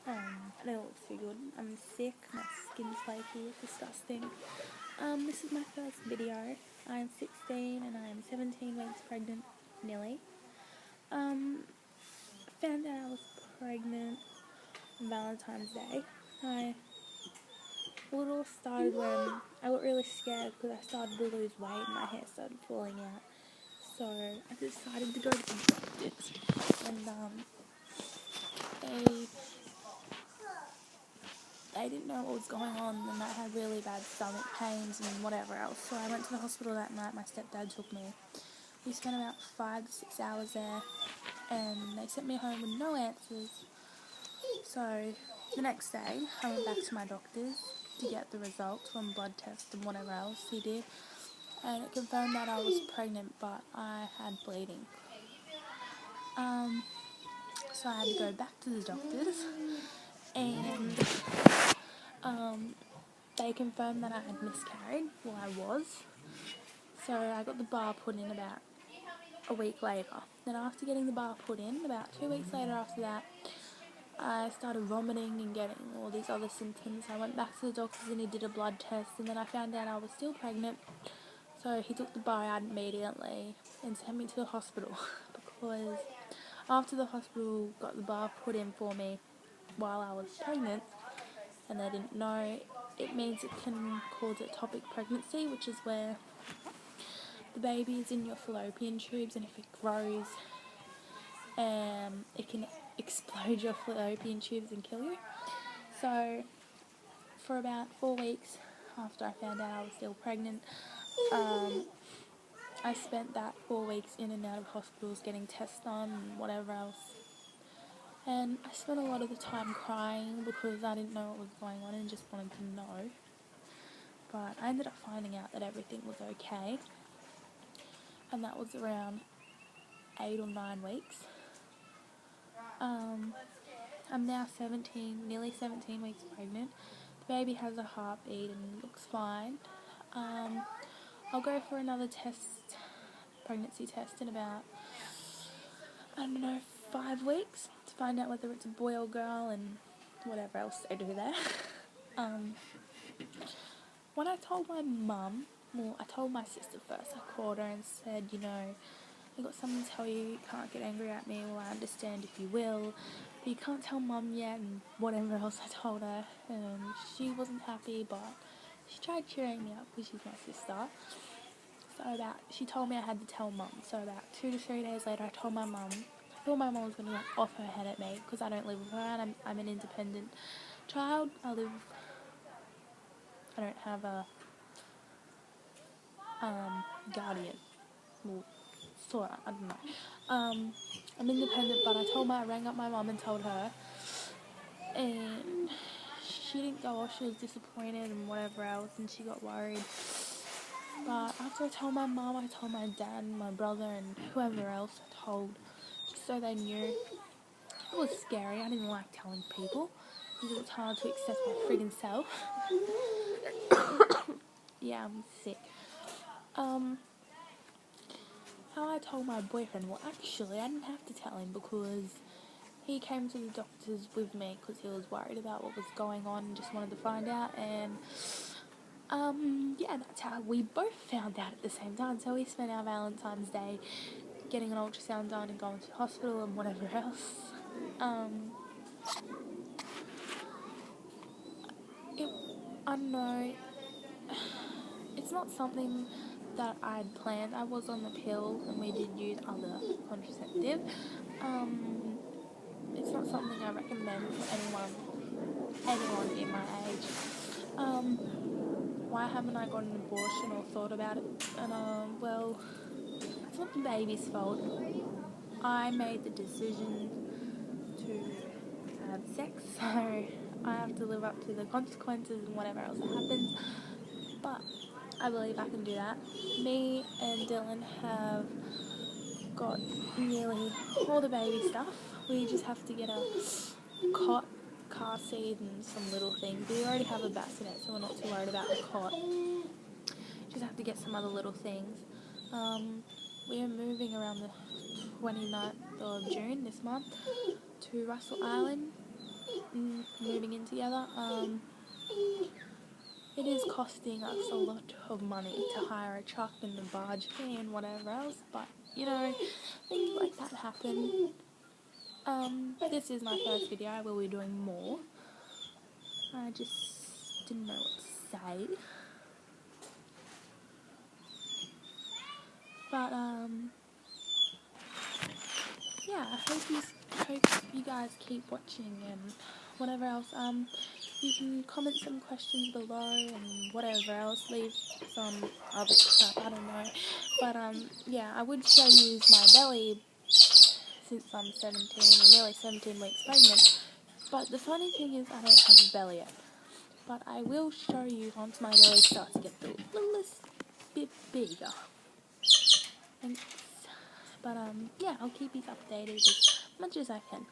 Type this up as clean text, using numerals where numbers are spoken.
I don't look too good. I'm sick, my skin's flaky, it's disgusting. This is my first video. I'm 16 and I am 17 weeks pregnant, nearly. Found out I was pregnant on Valentine's Day. It all started when I got really scared because I started to lose weight and my hair started falling out. So I decided to go to the doctors, and they they didn't know what was going on, and I had really bad stomach pains and whatever else. So I went to the hospital that night. My stepdad took me. We spent about 5 to 6 hours there, and they sent me home with no answers. So the next day, I went back to my doctor's to get the results from blood tests and whatever else he did, and it confirmed that I was pregnant, but I had bleeding. So I had to go back to the doctors, and they confirmed that I had miscarried. Well, I was. So I got the bar put in about a week later. Then after getting the bar put in, about 2 weeks later after that, I started vomiting and getting all these other symptoms. I went back to the doctors and he did a blood test, and then I found out I was still pregnant. So he took the bar out immediately and sent me to the hospital because after the hospital got the bar put in for me while I was pregnant, and they didn't know, it means it can cause ectopic pregnancy, which is where the baby is in your fallopian tubes, and if it grows, it can explode your fallopian tubes and kill you. So for about 4 weeks after I found out I was still pregnant, I spent that 4 weeks in and out of hospitals getting tests done and whatever else. And I spent a lot of the time crying because I didn't know what was going on and just wanted to know. But I ended up finding out that everything was okay. And that was around 8 or 9 weeks. I'm now 17, nearly 17 weeks pregnant. The baby has a heartbeat and looks fine. I'll go for another pregnancy test in about, 5 weeks to find out whether it's a boy or girl and whatever else they do there. When I told my mum, I told my sister first. I called her and said, I got something to tell you. You can't get angry at me. Well, I understand if you will, but you can't tell mum yet, and whatever else I told her. She wasn't happy, but she tried cheering me up because she's my sister. She told me I had to tell mum. So about 2 to 3 days later, I told my mum. I thought my mum was going to off her head at me because I don't live with her, and I'm an independent child. I don't have a guardian. Well, sort of, I don't know. I'm independent, but I rang up my mum and told her, and she didn't go off. She was disappointed and whatever else, and she got worried. But after I told my mum, I told my dad and my brother and whoever else I told, just so they knew. It was scary. I didn't like telling people because it was hard to accept my friggin' self. Yeah, I'm sick. How I told my boyfriend, well, actually, I didn't have to tell him because he came to the doctors with me because he was worried about what was going on and just wanted to find out. And that's how we both found out at the same time. So we spent our Valentine's Day getting an ultrasound done and going to the hospital and whatever else. I don't know. It's not something that I'd planned. I was on the pill and we did use other contraceptive. It's not something I recommend for anyone in my age. Why haven't I got an abortion or thought about it? And well, it's not the baby's fault. I made the decision to have sex, so I have to live up to the consequences and whatever else happens. But I believe I can do that. Me and Dylan have got nearly all the baby stuff. We just have to get a cot, car seat and some little things. We already have a bassinet, so we're not too worried about the cot. Just have to get some other little things. We are moving around the 29th of June this month to Russell Island. moving in together. It is costing us a lot of money to hire a truck and a barge fee and whatever else, but you know, things like that happen. This is my first video. I will be doing more. I just didn't know what to say. But yeah, I hope you guys keep watching and whatever else. You can comment some questions below and whatever else. Leave some other crap, I don't know. But yeah, I would show you my belly since I'm 17 or nearly 17 weeks pregnant. But the funny thing is I don't have a belly yet. But I will show you once my belly starts to get the littlest bit bigger. Thanks. But yeah, I'll keep you updated as much as I can.